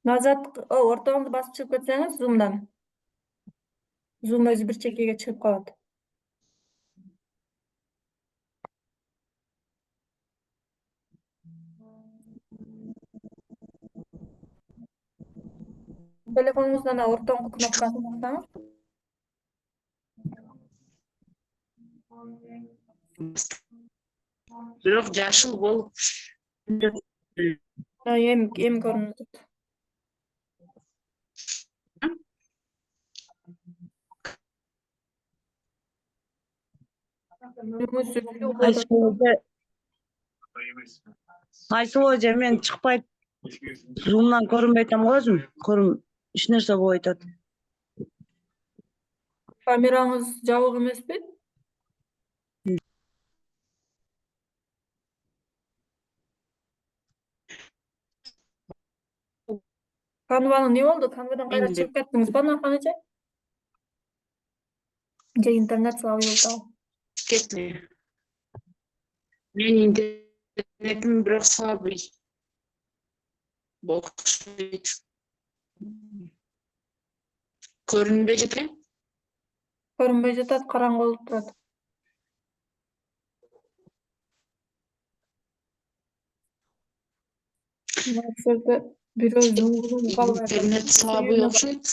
Назат ортоңду басып чыгып кетсеңиз зумдан. Зум өзү бир чекеге чыгып калат. Телефонуңуздан ортоңку кнопкасын бассаңыз. Бирок жашыл болуп Эми көрүнүп атат. Айсыл эже мен чыкпайт. Зумдан көрүнбөй атам го өзүм. Эч нерсе болбой атат. Камераңыз жабык эмеспи? Канваны не болду? Канвадан кайра чыгып кеттиңиз ба Нахан эже? Же интернет сылабы болду? кетти. Менин интернетим бирок слабый. Окшойт. Көрүнбөй жатат. Көрүнбөй жатат, караңгы болуп турат. Бирөө зум калбай атат. Интернет слабый окшойт.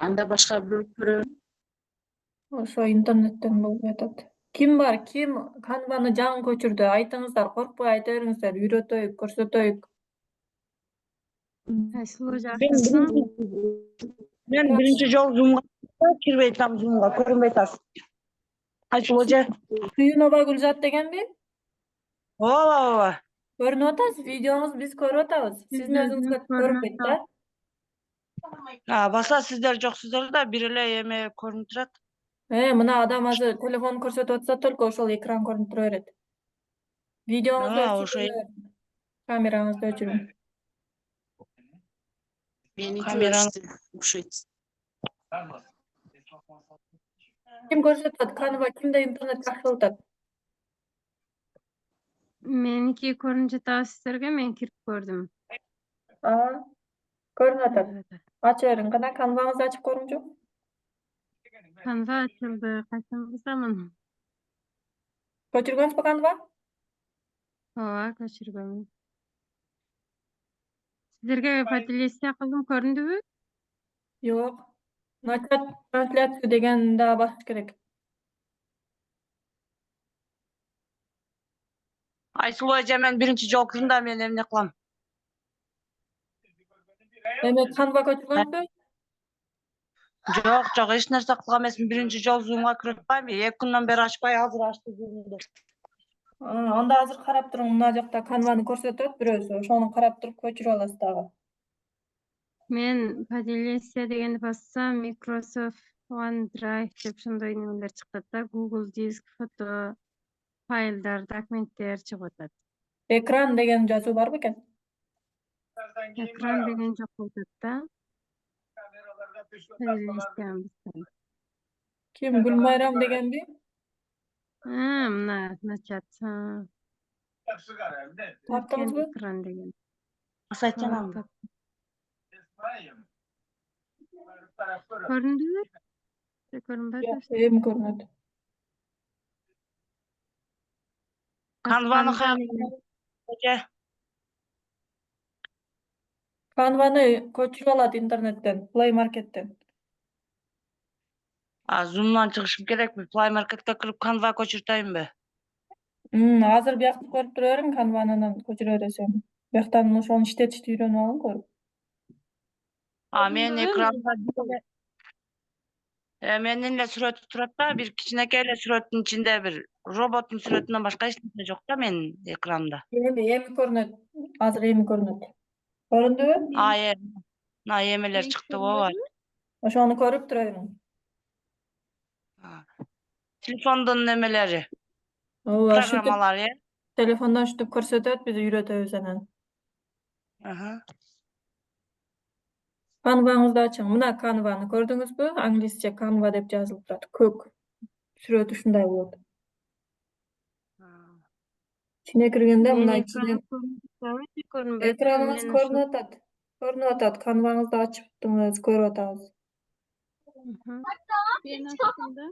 Анда башка бирөө көрөм. Ошо интернеттен болбой атат. Ким бар? Ким канваны жаңы көчүрдү? Айтыңыздар, коркпой айта бериңиздер, үйрөтөйүк, көрсөтөйүк. Айсыл эже акчасын Мен биринчи жолу зумга кирбей атам, зумга көрүнбөй атасыз. Айсыл эже. Сүйүнөбө Гүлзат дегенби? Ооба. Көрүнүп атасыз, видеоңуз биз көрүп атабыз. Сиздин өзүңүзгө көрүнбөйт да? Баса сиздер жоксуздар да, бир эле эме көрүнүп турат. Мына адам азыр телефон көрсөтүп атса только ошол экран көрүнүп тура берет. Видеоңузду Ошо. өчүрүңүз. Камераңызды өчүрүң. Меники окшойт. Ким көрсөтүп атат? Канва кимде интернет жакшы болуп атат? меники көрүнүп жатабы сиздерге, мен кирип көрдүм. Көрүнүп атат. Ачып бериң, кана канваңызды ачып көрүңчү. Канва ачылды, качан басамын? Көчүргөнсүзбү канва? Ооба, көчүргөм. Сиздерге фотолесия кылдым, көрүндүбү? Жок. Начать трансляцию деген дагы басыш керек. Айсыл эже мен биринчи жолу кирдим да, мен эмне кылам? Эми канва көчүргөнсүзбү? Жок, эч нерсе кылган эмесмин. Биринчи жолу зумга кирип атпаймынбы? 2 күндөн бери ачпай, азыр ачты зумду. Анда азыр карап туруң, мына жакта канваны көрсөтөт бирөөсү. Ошону карап туруп көчүрүп аласыз дагы. Мен фотолесия дегенди бассам, Microsoft OneDrive деп ошондой немелер чыгат да, Google Диск, фото, файлдар, документтер чыгып атат. Экран деген жазуу бар бекен? Экран деген жок болуп атат да. Фотолесияны бассам. Ким Гүлмайрам дегенби? Мына начат. Таптыңызбы? Экран деген. Сайтчанам. Көрүндүбү? Көрүнбөй Жок, атат. эми көрүнөт. Канваны Канваны көчүрүп алат интернеттен, Play Market'ten. Зумдан чыгышым керекпи? Play Market'ке кирип канва көчүртөйүнбү? Азыр биякты көрүп тура бериң, канванын көчүрө бересем. Бияктан ошону иштетишти үйрөнүп алың көрүп. Мен экранда менин эле сүрөтү турат да, бир кичинекей эле сүрөттүн ичинде бир роботтун сүрөтүнөн башка эч нерсе жок да менин экранымда. Эми көрүнөт. Азыр эми көрүнөт. Көрүндүбү? Мына эмелер чыкты, ооба. Ошону көрүп тура бериң. Телефондун немелери, Ооба, программалары, телефондон ушинтип көрсөтөт, биз үйрөтөбүз анан. Канваңызды ачың. Мына канваны көрдүңүзбү? Англисче канва деп жазылып турат. Көк. Сүрөтү ушундай болот. İçine киргенде Мен мына экран içинен көрүнбөйт. экраныңыз Мен көрүнүп атат. Көрүнүп атат. Канваңызды ачыптыңыз, көрүп атабыз. мен ачтым да.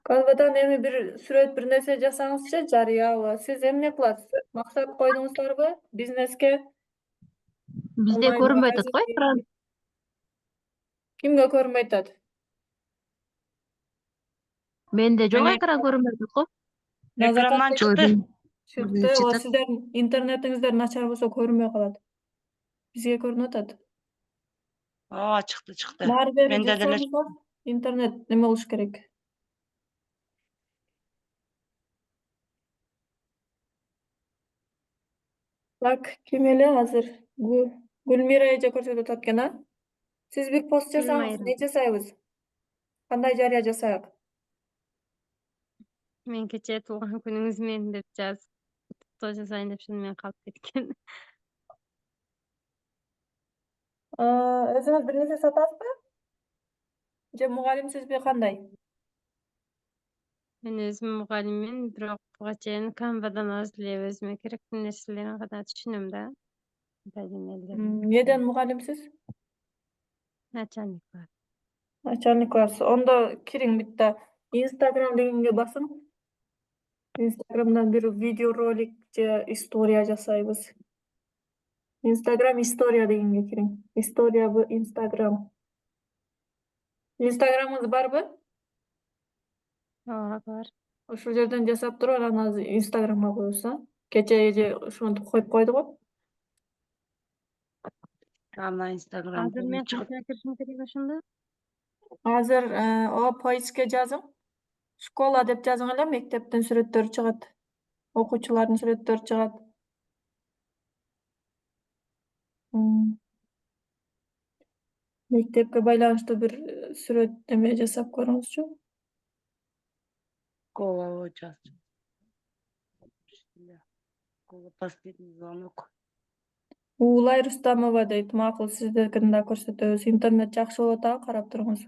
Канвадан эми бир сүрөт бир нерсе жасаңызчы, жарыябы. Сиз эмне кыласыз? Максат койдуңуздарбы? Бизнеске Бизде оңай көрүнбөй атат магазин го экран. кимге көрүнбөй атат? Менде жок Мен экран көрүнбөй атат го. На заказ экрандан чыкты. чыкты. О, сиздердин интернетиңиздер начар болсо көрүнбөй калат. Бизге көрүнүп атат. Ооба, чыкты. Нары бери Менде деле жүрсөңүздөр, интернет неме болуш керек. Так, ким эле азыр? Гүлмира эже көрсөтүп атат экен, а? Сиз бир пост жасаңыз, Гүлмайра. не жасайбыз? Кандай жарыя жасайык? Мен кечээ туулган күнүңүз менен деп жазып, куттуктоо жасайын деп шыны менен калып кеткен. Өзүңүз бир нерсе сатасызбы? Же мугалимсизби, кандай? Мен өзүм мугалиммин, бирок буга чейин Canva'дан аз эле өзүмө керектүү нерселерин гана түшүнөм да. Эмнеден мугалимсиз? Начальник бар. Начальник класс. Ондо кириң битта Instagram дегенге басың. Instagramдан бир видеоролик же история жасайбыз. Instagram история дегенге кириң. Историябы, Instagram. Instagramыңыз барбы? Ооба бар. Ошол жерден жасап туруп анан Instagramга коебуз, а? Кечээ эже ошентип коюп койду го. Ана Instagram Азыр мен чыгып. кантип киришим керек ошондо? Азыр поиске жазың. Школа деп жазың эле, мектептин сүрөттөрү чыгат. Окуучулардын сүрөттөрү чыгат. Мектепке байланыштуу бир сүрөт неме жасап көрүңүзчү. Школа жаз. Школа последний звонок. Уулай Рустамова дейт. Макул, сиздеркини да көрсөтөбүз. Интернет жакшы болуп атабы? Карап туруңуз.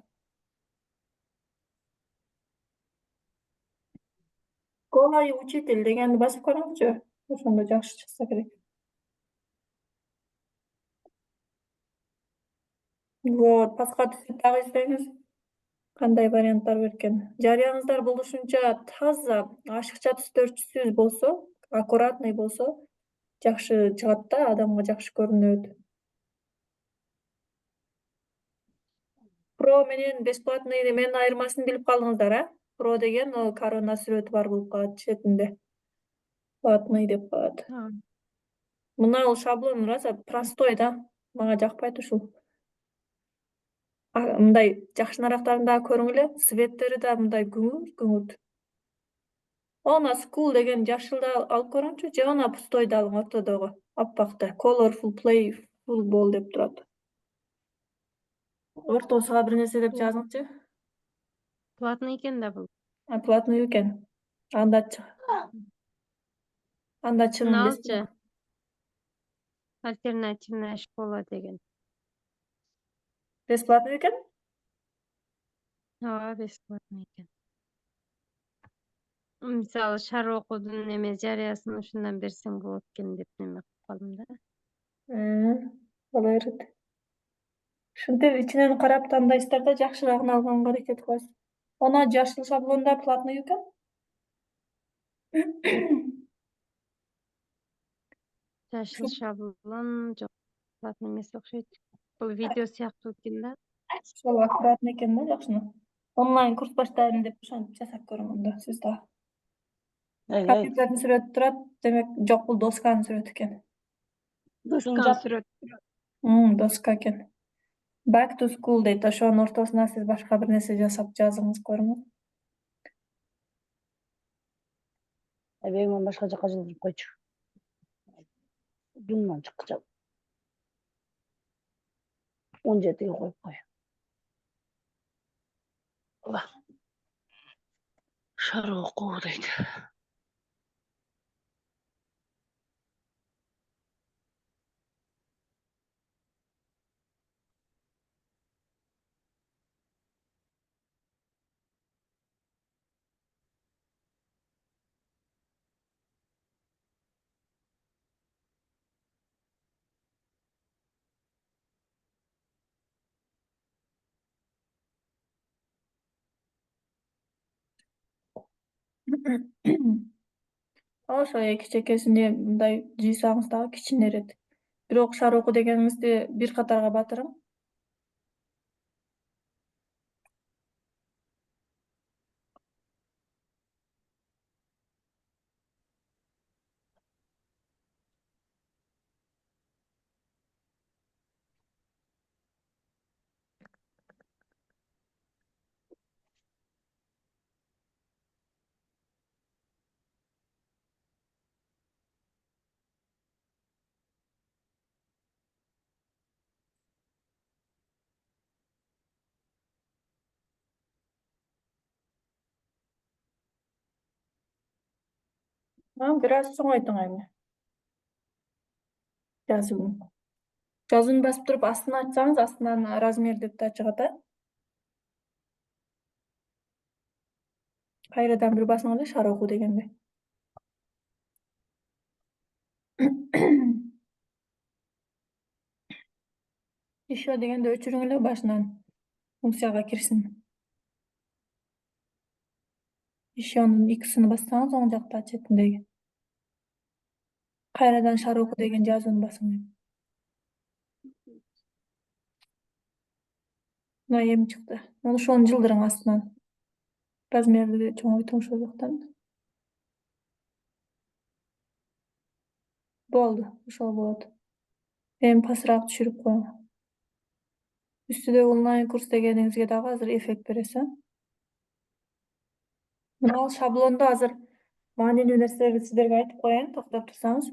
Школа и учитель дегенди басып көрүңүзчү. Ошондо жакшы чыкса керек. Вот, паска түзүп дагы издеңиз. Кандай варианттар бар экен. Жарыяңыздар болушунча таза, ашыкча түстөрчүсүз болсо, аккуратный болсо, жакшы чыгат да, адамга жакшы көрүнөт. Про менен бесплатный неменин айырмасын билип калдыңыздар, а? Про деген корона сүрөтү бар болуп калат четинде. Платный деп калат. Мына шаблон ыраса простой да. Мага жакпайт ушул. Мындай жакшынарактарын дагы көрүң эле. Светтери да мындай күңүрт. Она school деген жашылды алып көрүңчү, же она пустойду алың ортодогу. Аппакты. Colorful play football деп турат. Ортосуга бир нерсе деп жазыңчы. Платный экен да бул. Платный экен. Анда чын Налчы. Альтернативная школа деген. бесплатный экен. Ооба, бесплатный экен. Мисалы шар окуудун эме жарыясын ушундан берсең болот экен деп неме кылып калдым да. Боло берет. Ушинтип ичинен карап тандайсыздар да жакшыраагын алганга аракет кыласыз. Она жашыл шаблонда платный экен. Жашыл шаблон жок, платный эмес окшойт. Бул видео сыяктуу экен да. Ошол аккуратный экен да, жакшыны. Онлайн курс баштайм деп ошентип жасап көрүң анда сиз да. Компьютердин сүрөтү турат, демек жок, бул досканын сүрөтү экен. Доскан сүрөт. Доска экен. Back to school дейт. Ошонун ортосуна сиз башка бир нерсе жасап жазыңыз көрүңүз. Эбегимен башка жака жылдырып койчу. Думдан чыкча. 17-ге коюп кой. Шар окуу дейт. Ошо кичекесине мындай жыйсаңыз дагы кичинерет. Бирок шар окуу дегениңизди бир катарга батырың. Бир аз чоңойтуң эми. Жазуун. Жазууну басып туруп астын ачсаңыз, астынан размер деп да чыгат да. Кайрадан бир басыңыз эле шар окуу дегенди. Ишо дегенди өчүрүң эле башынан. Функцияга кирсин. Ишонун иксini бассаңыз оң жакта четиндеги. Кайрадан шар окуу деген жазууну басың. Мына эми чыкты. Ошону жылдырың астынан. Размерди чоңойтуң ошол жактан. Болду, ошол болот. Эми пасыраак түшүрүп коюң. Үстүдө онлайн курс дегениңизге дагы азыр эффект бересиз, а? Мына шаблонду азыр маанилүү нерселерди сиздерге айтып коеюн, токтоп турсаңыз.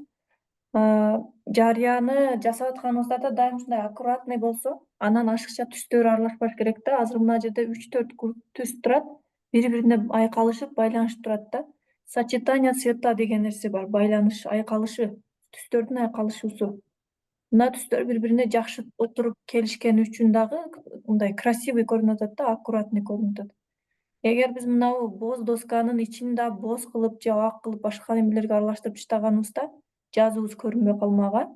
Жарыяны жасап атканыңызда да дайым ушундай аккуратный болсо, анан ашыкча түстөр аралашпаш керек да. Азыр мына жерде 3-4 түс турат, бири-бирине айкалышып, байланышып турат да. Сочетание цвета деген нерсе бар, байланыш, айкалышы, түстөрдүн айкалышуусу. Мына түстөр бири-бирине жакшы отуруп келишкени үчүн дагы мындай красивый көрүнүп атат да, аккуратный көрүнүп атат. Эгер биз мынабу боз досканын ичин да боз кылып же ак кылып башка немелерге аралаштырып таштаганыбызда жазуубуз көрүнбөй калмак.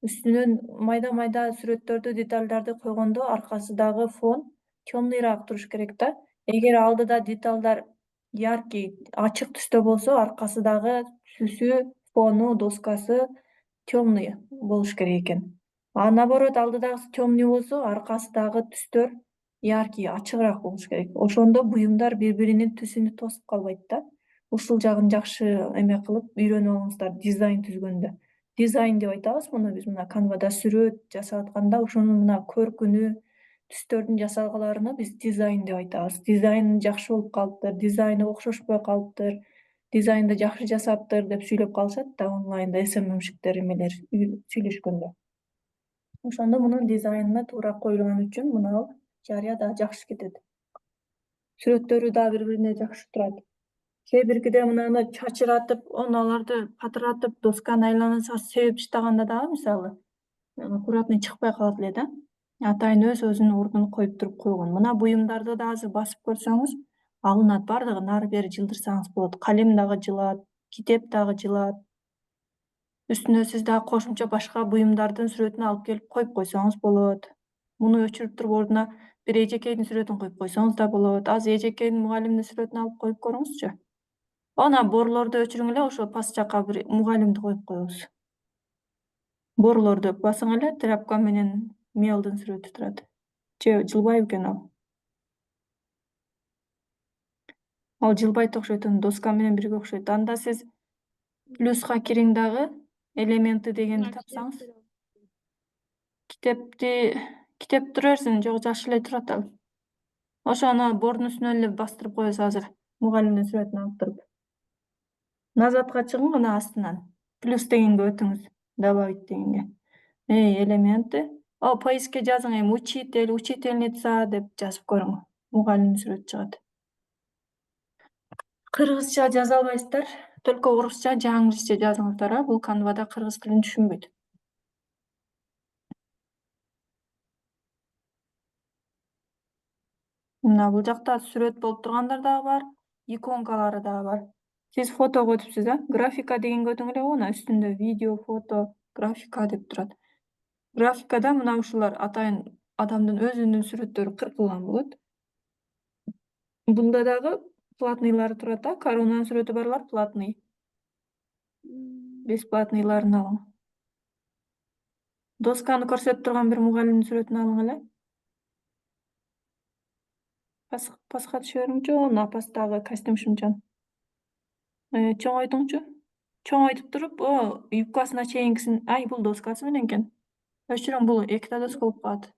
Үстүнөн майда сүрөттөрдү, детальдарды койгондо аркасындагы фон темныйраак туруш керек да. Эгер алдыда детальдар яркий, ачык түстө болсо, аркасындагы түсү, фону, доскасы темный болуш керек экен. А наоборот, алдыдагысы темный болсо, аркасындагы түстөр яркий, ачыгыраак болуш керек. Ошондо буюмдар бири-биринин түсүнү тосуп калбайт да. Ушул жагын жакшы эме кылып үйрөнүп алыңыздар дизайн түзгөндө. Дизайн деп айтабыз муну биз. Мына Canva'да сүрөт жасап атканда ошонун мына көркүнү, түстөрдүн жасалгаларына биз дизайн деп айтабыз. Дизайны жакшы болуп калыптыр, дизайны окшошпой калыптыр, дизайнды жакшы жасаптыр деп сүйлөп калышат да онлайнда SMM-шиктер эмелер сүйлөшкөндө. Ошондо мунун дизайнына туура коюлган үчүн мына жарыя да жакшы кетет. Сүрөттөрү да бири-бирине жакшы турат. Кээ биркиде мынаны чачыратып, аларды патыратып, досканы айланасына себип таштаганда дагы мисалы аккуратный чыкпай калат эле да. Атайын өзүнүн ордуна коюп туруп койгон. Мына буюмдарды да азыр басып көрсөңүз, алынат, бардыгы нары бери жылдырсаңыз болот. Калем дагы жылат, китеп дагы жылат. Үстүнө сиз дагы кошумча башка буюмдардын сүрөтүн алып келип коюп койсоңуз болот. Муну өчүрүп туруп ордуна бир эжекейдин сүрөтүн коюп койсоңуз да болот. Азыр эжекейдин мугалимдин сүрөтүн алып коюп көрүңүзчү. Ана борлорду өчүрүң эле, ошо паст жакка бир мугалимди коюп коебуз. Борлорду басың эле, тряпка менен мелдин сүрөтү турат. Же жылбайбы экен ал? Ал жылбайт окшойт, доска менен бирге окшойт. Анда сиз плюска кириң дагы, элементы дегенди тапсаңыз. Китеп тура берсин, жок жакшы эле турат ал. Ошону бордун үстүнө эле бастырып коесуз азыр, мугалимдин сүрөтүн алып туруп. Назадка чыгың, мына астынан. Плюс дегенге өтүңүз, добавить дегенге. Элементы. Поискке жазың эми учитель, учительница деп жазып көрүң. Мугалимдин сүрөтү чыгат. Кыргызча жаза албайсыздар, только орусча же англисче жазыңыздар. Бул Canva'да кыргыз тилин түшүнбөйт. Мына бул жакта сүрөт болуп тургандар дагы бар, иконкалары дагы бар. Сиз фотого өтүпсүз, графика дегенге өтүң эле, мына үстүндө видео, фото, графика деп турат. Графикада мына ушулар атайын адамдын өзүнүн сүрөттөрү кыркылган болот. Бунда дагы платныйлары турат да. Коронанын сүрөтү барлар платный. Бесплатныйларын алың. Досканы көрсөтүп турган бир мугалимдин сүрөтүн алың эле. Пасқа түшөрүңчү, напастагы костюмшумчан. Чоңойтуңчу. Чоңойтуп туруп, юбкасына чейинкисин, ай, бул доскасы менен экен. Өчүрүң, бул экита доска болуп калат.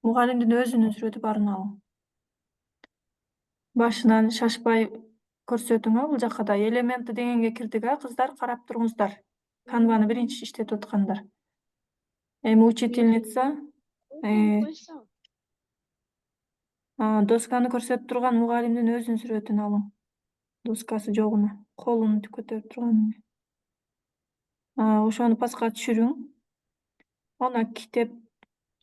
Мугалимдин өзүнүн сүрөтү барын алың. Башынан шашпай көрсөтүң, бул жака да элементы дегенге кирдик, кыздар, карап туруңуздар. Канваны биринчи иштетип аткандар. Эми учительница, досканы көрсөтүп турган мугалимдин өзүнүн сүрөтүн алың. Доскасы жогуна, колун көтөрүп турганын. Ошону паска түшүрүң. Ана китеп,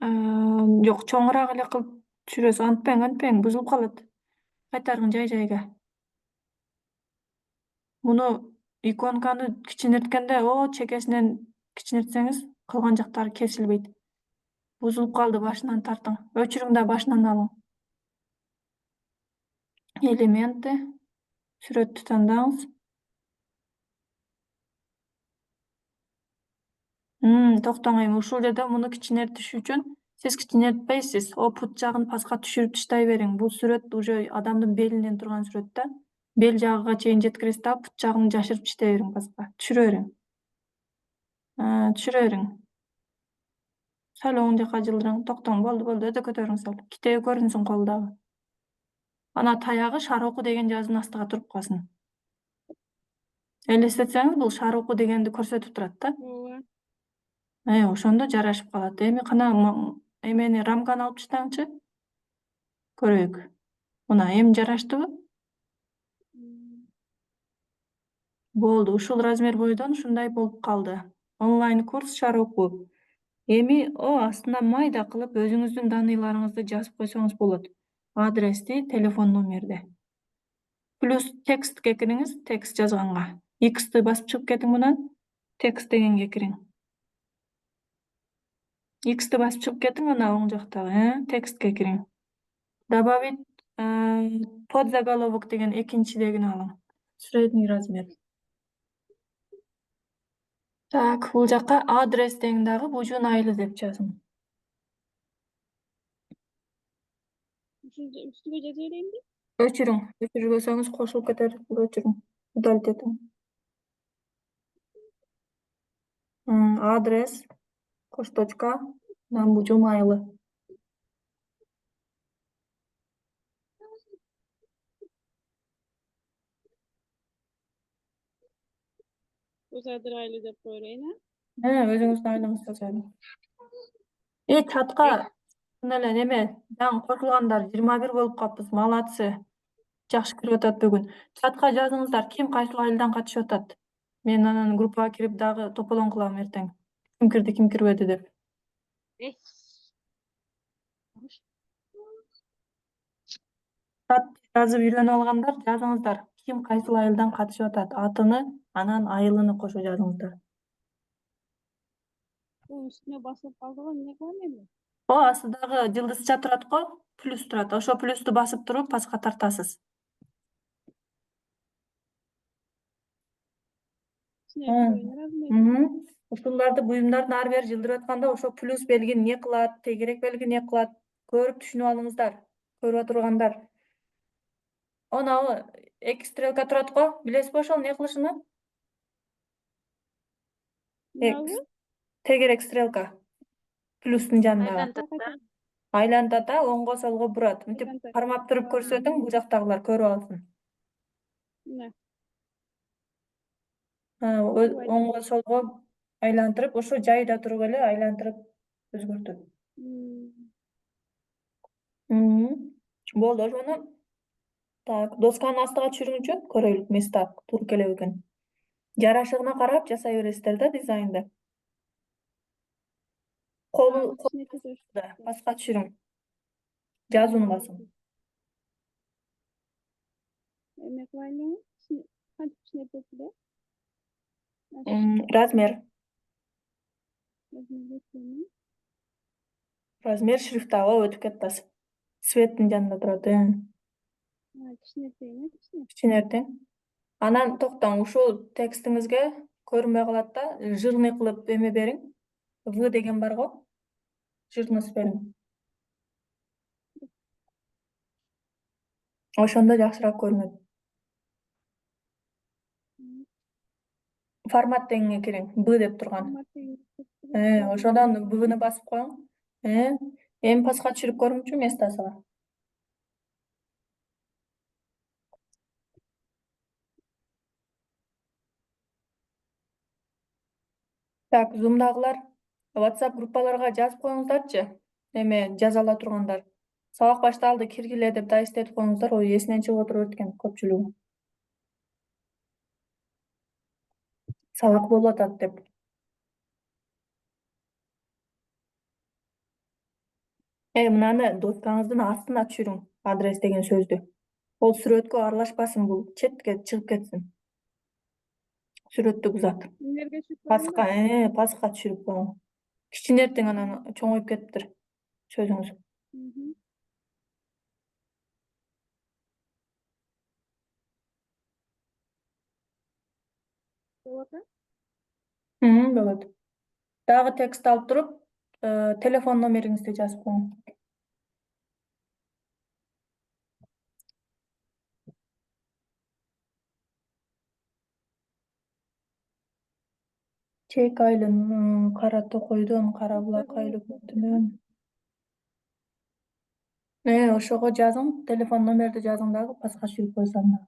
жок, чоңураак эле кылып түшүрөсүз. Антпең, бузулуп калат. Кайтаргын жай-жайга. Муну иконканы кичинерткенде, чекесинен кичинертсеңиз, калган жактары кесилбейт. Бузулуп калды, башынан тартың. Өчүрүң да башынан алың. Элементы, сүрөттү тандаңыз. Токтоң, эми ушул жерде муну кичинертиш үчүн сиз кичинертпейсиз. Пут жагын паска түшүрүп тыштай бериң. Бул сүрөт уже адамдын белинен турган сүрөт да. Бел жагыга чейин жеткириз да, пут жагын жашырып тыштай бериң паска. Түшүрө бериң. Түшүрө бериң. Сал оң жака жылдырың. Токтоң, болду, өтө көтөрүң сал. Китеби көрүнсүн колдагы. Ана таягы шар оку деген жазуунун астыга туруп калсын. Элестетсеңиз, бул шар оку дегенди көрсөтүп турат да. Ошондо жарашып калат. Эми кана эмени рамканы алып таштаңчы. Көрөйүк. Мына эми жараштыбы? Болду. Ушул размер бойдон ушундай болуп калды. Онлайн курс шар оку. Эми астына майда кылып өзүңүздүн даныйларыңызды жазып койсоңуз болот. Адрести, телефон номерди. Плюс текстке кириңиз, текст жазганга. X'ти басып чыгып кетиң мындан. Текст дегенге кириң. X'ти басып чыгып кетиң, ана оң жактагы, текстке кириң. Добавить подзаголовок деген экинчидегини алың. Средний размер. Так, бул жака адрес дең дагы Бужун айылы деп жазың. Üstüne жазайын бе? Өчүрүң. Өчүрбөсөңүз кошулуп кетер. Өчүрүң. Удалить этиң. Адрес, кошточка, Бужун айылы. Uzadır aile de böyle. Өзүңүздүн айлаңызды жазайын. Чатка эле неме, жаңы кошулгандар 21 болуп калыппыз. Малатсы. Жакшы кирип атат бүгүн. Чатка жазыңыздар, ким кайсыл айылдан катышып атат. Мен анан группага кирип дагы тополоң кылам эртең. Ким кирди, ким кирбеди деп. Чат жазып үйрөнүп алгандар, жазыңыздар. Ким кайсыл айылдан катышып атат. Атыны, анан айылыны кошо жазыңыздар. Onun üstüne basıp kaldığın ne koymayayım? Астыдагы жылдызча турат го, плюс турат. Ошо плюсту басып туруп паска тартасыз. İçine koyun razmeri. Ушуларды буюмдардын ар бери жылдырып атканда ошо плюс белги эмне кылат, тегерек белги эмне кылат, көрүп түшүнүп алыңыздар. Көрүп отургандар. Анабы эки стрелка турат го, билесизби ошол эмне кылышыны? Ne oldu? Тегерек стрелка. Плюстун жанындагы. Айлантат. Айлантат, оңго солго бурат. Мынтип Айлантат. кармап туруп көрсөтүң, бул жактагылар көрүп алсын. Ne? Оңго солго айлантырып, ошо жайда туруп эле айлантырып өзгөртөт. Болду, ошону так, досканын астыга түшүрүңчү, көрөлүк места туура келеби экен. Жарашыгына карап жасай бересиздер да дизайнды. Колу İçine koyun. паска түшүрүң. Жазууну басың. Emek var mı? Kaç içine koydu? Размер. Razmeri. Размер шрифта өтүп кетпес. Светтин жанында турат. Кичине тең, кичине. Кичине тең. Анан токтоң, ушул текстиңизге көрүнбөй калат да, жирный кылып эме бериң. В деген бар го. Жирность бериң. Ошондо жакшыраак көрүнөт. Формат тегиңе кириң. Б деп турган. Ошодон Б'ны басып коюң. Эми паска түшүрүп көрүңчү местосуга. Так, Zoom'дагылар WhatsApp группаларга жазып коюңуздарчы. Эме жаза ала тургандар. Сабак башталды, киргиле деп да эстетип коюңуздар. Ой, эсинен чыгып отуруп экен көпчүлүгү. Сабак болуп атат деп. Мынаны доскаңыздын астына түшүрүң, адрес деген сөздү. Ол сүрөткө аралашпасын, бул четке чыгып кетсин. Сүрөттү бузат. Паска, паска түшүрүп коюң. Кичинертиң, анан чоңоюп кетиптир сөзүңүз. Болот. Болот. Дагы текст алып туруп, телефон номериңизди жазып коюң. Чек айылын, Кара Токойдон, Кара Булак айылы көтүнөн. Ошого жазың, телефон номерди жазың дагы, паска түшүрүп койсом да.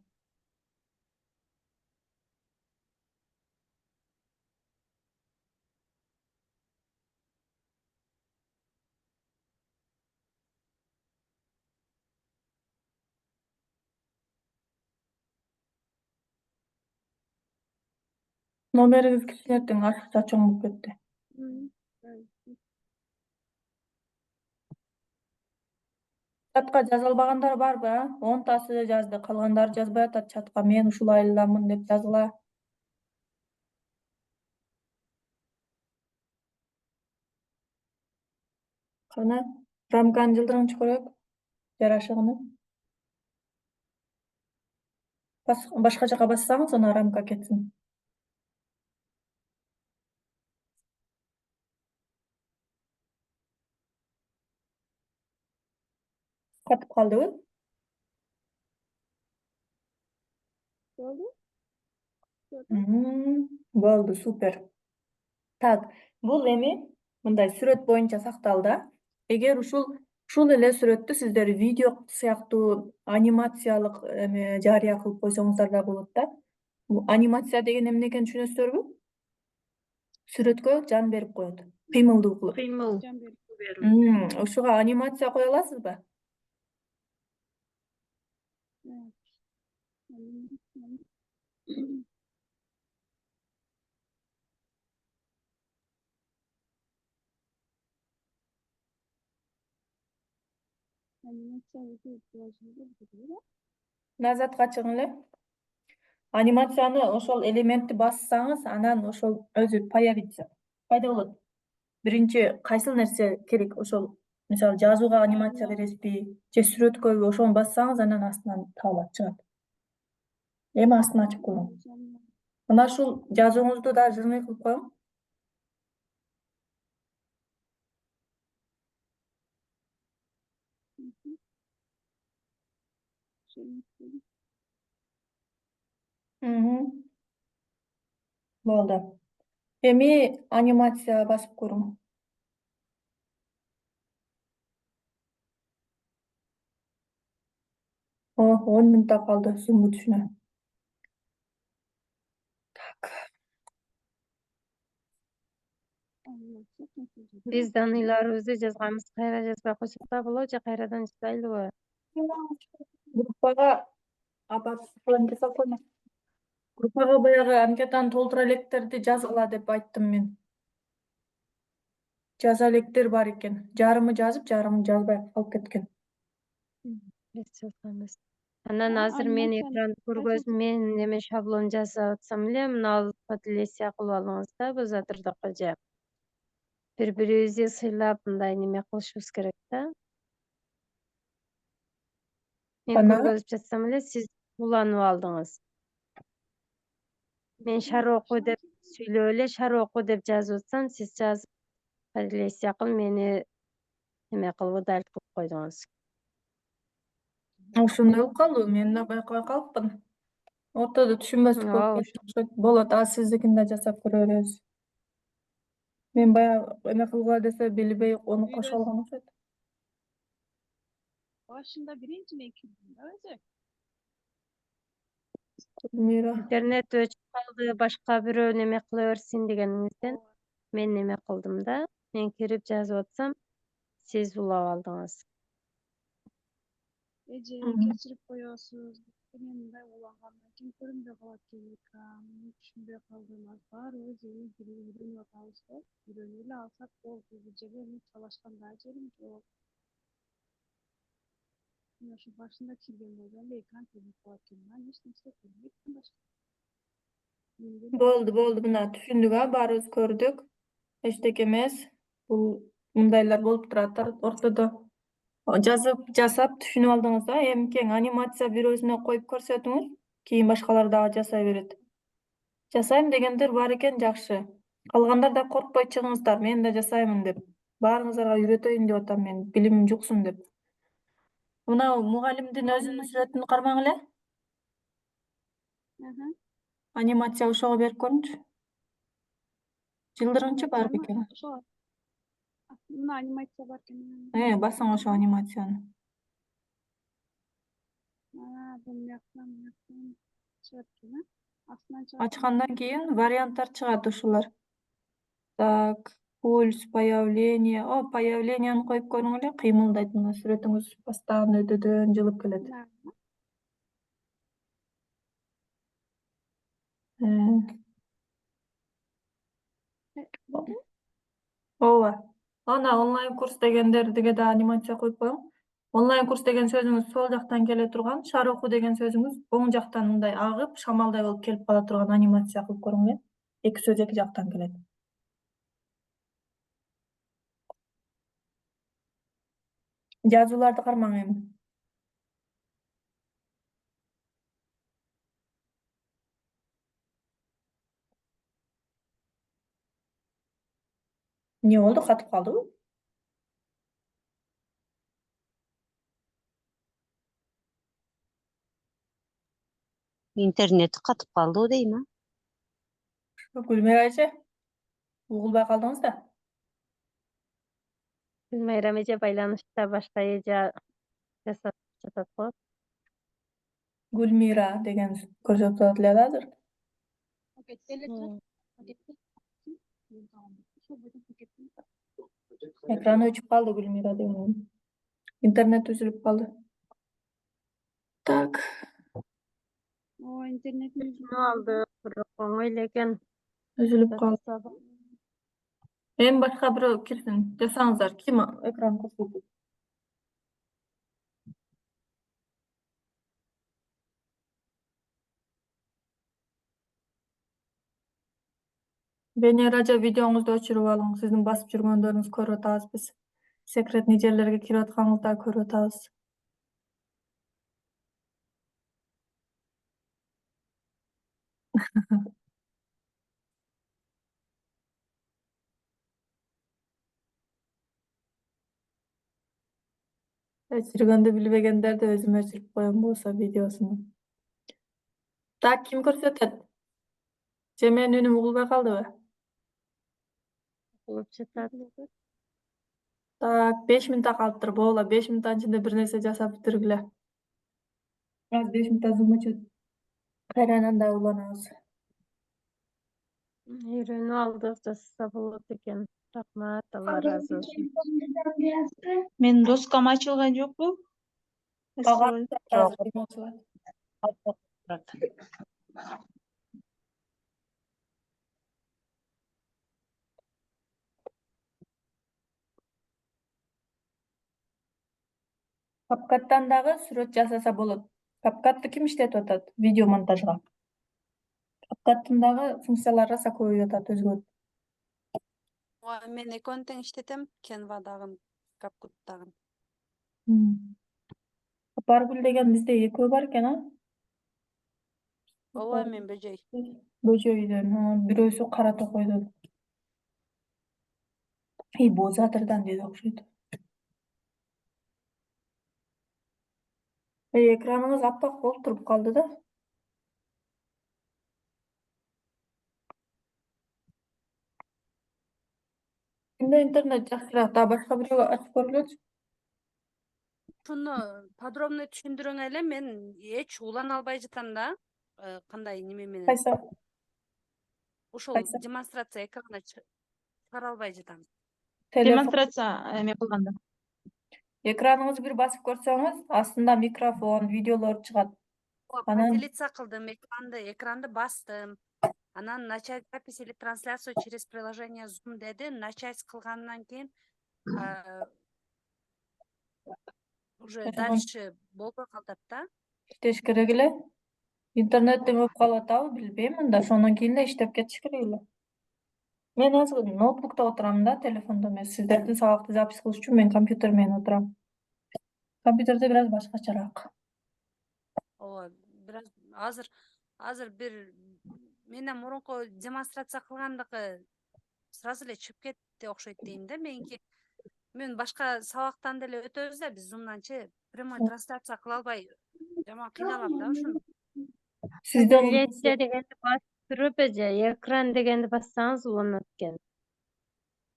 Номериңиз кичинертиң, ашыкча чоң болуп кетти. Чатка жаза албагандар барбы? 10тасы жазды, калгандары жазбай атат чатка. Мен ушул айылдамын деп жазыла. Кана, рамканы жылдырыңчы көрөйүк. Жарашыгыны. Башка жака бассаңыз, ана рамка кетсин. Катып калдыбы? Болду. Болду, супер. Так, бул эми мындай сүрөт боюнча сакталды. Эгер ушул эле сүрөттү сиздер видео сыяктуу анимациялык эме жарыя кылып койсоңуздар да болот да. Бул анимация деген эмне экенин түшүнөсүздарбы? Сүрөткө жан берип коет. Кыймылдуу кылып. Кыймыл. Жан берип. Ушуга анимация кое аласызбы? Назатка чыгың эле. Анимацияны ошол элементти бассаңыз, анан ошол өзү появится. Пайда болот. Биринчи кайсыл нерсе керек? Ошол, мисалы, жазууга анимация бересизби, же сүрөткөбү? Ошону бассаңыз, анан астынан табылат, чыгат. Эми астын ачып көрүң. Мына ушул жазууңузду да жирный кылып коюң. Болду. Эми анимация басып көрүң. 10 мүнөт калды зумбу түшүнө. Так. Биз даныйларыбызды жазганбыз, кайра жазбай койсок да болот же кайрадан жазайлыбы? Группага Группага баягы анкетаны толтура электерди жазгыла деп айттым мен. Жаза электер бар экен. Жарымы жазып, жарымы жазбай калып кеткен. Биз жазганбыз. Анан азыр мен экранды көргөзүп, мен эме шаблон жасап атсам эле, мына фотолесия кылып алыңыз да, бу Затырдык эже. Бири-бирибизди сыйлап мындай неме кылышыбыз керек да. Men Bana? көргөзүп жатсам эле сиз уланып алдыңыз. Мен шароку деп сүйлөп эле шароку деп жазып атсам, сиз жазып Подилесия кылып мени эме кылып удалить кылып койдуңуз. Ошондой болуп калдыбы? Мен да байкабай калыпмын. Ортодо түшүнбөстүк болуп Ооба, кетти окшойт. Болот, а сиздикин да жасап көрө беребиз. Мен баягы эме кылгыла десе билбей onu кошо алган окшойт. Başında birinci mi ekildin? Öyle. Гүлмира. интернет өчүп калды, башка бирөө неме кыла берсин дегениңизден мен неме кылдым да. Мен кирип жазып атсам, сиz улап алдыңыз. Ece Hı. geçirip koyuyorsunuz. Benim de ulanganlar kim köründe kalıp geldik. Düşünde kaldığımız var. O yüzden bir ürün yok alıştı. Ürünüyle alsak bol bir cebelini çalışkan daha cerim yok. Ya şu başında kirgen boydan da ekran kirgen kalıp gelmem. Hiç kimse kirgen başka. Болду, мына түшүндүк а, баарыбыз көрдүк. Эчтеке эмес. Бул мындайлар болуп турат ортодо. Жасап түшүнүп алдыңыз да. Эми кең анимация бирөөсүнө коюп көрсөтүңүз. Кийин башкалар дагы жасай берет. Жасайм дегендер бар экен, жакшы. Калгандар да коркпой чыгыңыздар, мен да жасаймын деп. Баарыңыздарга үйрөтөйүн деп атам мен, билимим жуксун деп. Мына мугалимдин өзүнүн сүрөтүн кармаң эле. Анимация ошого берип көрүңчү. Жылдырыңчы бар бекен. Şu bunun animasyon varken. Басаң ошо анимацияны. Bunu yapsam. Çıkarttım ha. Aslında Ачкандан кийин варианттар чыгат ушулар. Так, пульс, появление. Появленияны коюп көрүң эле, кыймылдайт мына сүрөтүңүз постоянно өтөдөн жылып келет. Ооба. Ана онлайн курс дегендерге да анимация коюп коюң. Онлайн курс деген сөзүңүз сол жактан келе турган, шар окуу деген сөзүңүз оң жактан мындай агып, шамалдай болуп келип кала турган анимация кылып көрүң эле. Эки сөз эки жактан келет. Жазууларды кармаң эми. Не болду? Катып калдыбы? Интернети катып калды дейм а. Гүлмира эже, угулбай калдыңыз да. Гүлмайрам эже байланышта башка эже жасап жатат го. Гүлмира деген көрсөтүп атат эле да азыр. Экраны өчүп калды Гүлмира деген. Интернет үзүлүп калды. Так, O internetin Алды, бирок оңой эле экен. үзүлүп калды. Эми башка бирөө кирсин. Жасаңыздар. Ким экран көрсөтөт? Венера эже, видеоңузду өчүрүп алың. Сиздин басып жүргөндөрүңүздү көрүп атабыз биз. Секретный жерлерге кирип атканыңызды да көрүп атабыз. Өчүргөндү билбегендерди өзүм өчүрүп коем болсо видеосуну. Так, ким көрсөтөт? Же менин үнүм угулбай калдыбы? Болуп жатат. Так, 5 минутта калыптыр. Боло, 5 минуттан ичинде бир нерсе жасап бүтүргүлө. Азыр 5 минутта зум өчөт. Кайрадан да уланабыз. Үйрөнүп алдык, жасаса болот экен. Рахмат, Алла ыраазы болсун. Менин доскам ачылган жокпу? Ага, Жок. CapCut'тан дагы сүрөт жасаса болот. CapCut'ты ким иштетип атат? Видео монтажга. CapCut'тын дагы функциялары роса көбөйүп атат, өзгөрүп. Мен экөөнү тең иштетем, Canva дагы, CapCut дагы. Баргүл деген бизде экөө бар экен, а? Ооба, мен бөжөй. Бөжөйдөн, бирөөсү кара токойдон. Бозатырдан деди окшойт. Экраныңыз аппак болуп туруп калды да. Кимде интернет жакшыраак, да башка бирөөгө ачып көргүлөчү. Ушуну подробно түшүндүрүң эле, мен эч улана албай жатам да. Кандай неме менен. Кайсы? Ушул Кайсы? демонстрация экранына чыгара албай жатам. Телефон. Демонстрация эме кылганда. Экраныңызды бир басып көрсөңүз, астында микрофон, видеолор чыгат. Анан Поделиться кылдым, экранды бастым. Анан начать запись или трансляцию через приложение Zoom деди. Начать кылгандан кийин уже дальше болбой калат да. иштеш керек эле. Интернет өп калып атабы, билбейм анда. Ошондон кийин да иштеп кетиш керек эле. Мен азыр ноутбукта отурам да, телефондо эмес. Сиздердин сабакты запись кылыш үчүн мен компьютер менен отурам. Компьютерде бир аз башкачараак. Ооба, бираз азыр бир менден мурунку демонстрация кылгандыгы сразу эле чыгып кетти окшойт дейм да. Мен башка сабактан деле өтөбүз да, биз Zoom'данчы прямой трансляция кыла албай жаман кыйналам да ушуну. Сизден Поделиться дегенди басып эже, экран дегенди бассаңыз уланат экен.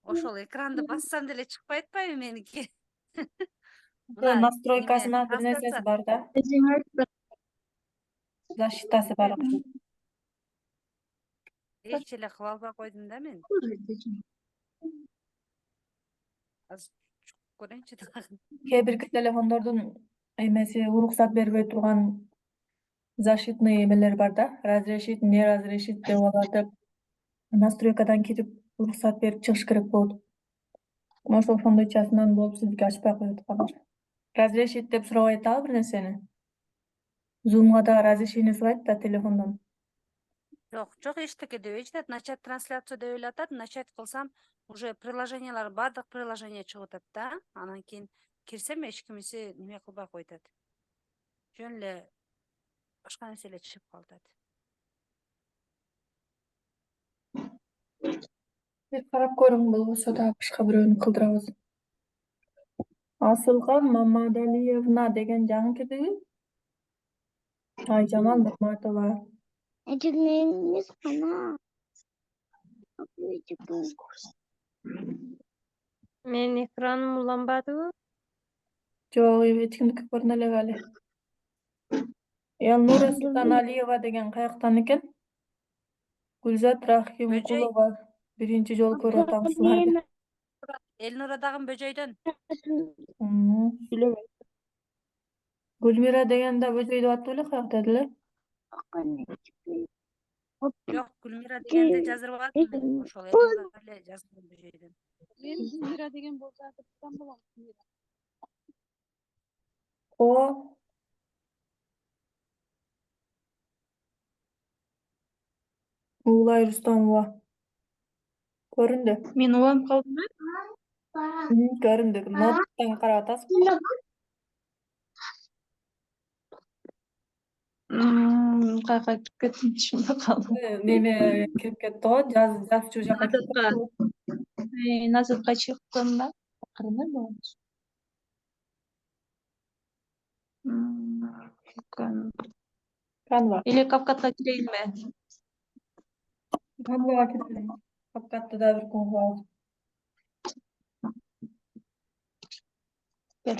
Ошол экранды бассам деле чыкпай атпайбы меники? настройкасына бир нерсеси бар да. Защитасы бар окшойт. Эч эле кыла албай койдум да мен. Азыр чукуп көрөйүнчү дагы. Кээ бирки телефондордун эмеси уруксат бербей турган защитный эмелер бар да. Разрешить, не разрешить деп алатып. Настройкадан кирип уруксат берип чыгыш керек болот. Может, ошондой часынан болуп сиздики ачпай коюп аткандыр. Разрешить деп сурабай атабы бир нерсени? Zoom'га да разрешение сурайт да телефондон. Жок, эчтеке дебей жатат. Начать трансляцию деп эле атат. Начать кылсам, уже приложениялар, баардык приложение чыгып атат да. Анан кийин кирсем эч кимиси неме кылбай коюп атат. Жөн эле башка нерсе эле чыгып калат. Бир карап көрүң, болбосо да башка бирөөнү кылдырабыз. Асылган Мамадалиевна деген жаңы кирдиби? Айжамал Нурматова. Менин экраным уланбадыбы? Жок, эч кимдики көрүнө элек али. Элнура Султаналиева деген каяктан экен? Гүлзат Рахимкулова биринчи жолу көрүп атам силарды. Элнура дагы бөжөйдөн. Гүлмира деген да бөжөй деп аттып эле каякта эле? Жок, Гүлмира дегенди жаздырып алатым мен. Ошол Элнура эле жаздырган бөжөйдөн. Мен Гүлмира деген болсатырдан болом. О. Улай Рустамова. Көрүндү. Мен уланып калдым. Көрүндү. Ноуттан карап атасызбы? Каяка кирип кеттим, түшүнбөй калдым. Неме кирип кетти го, жазчу жака кирип кетти. Назатка чыктым да. Акырында болот. Канва. Или капкатка кирейинби? Канвага киреlim. Капкатты да бир күн кылабыз. Кет.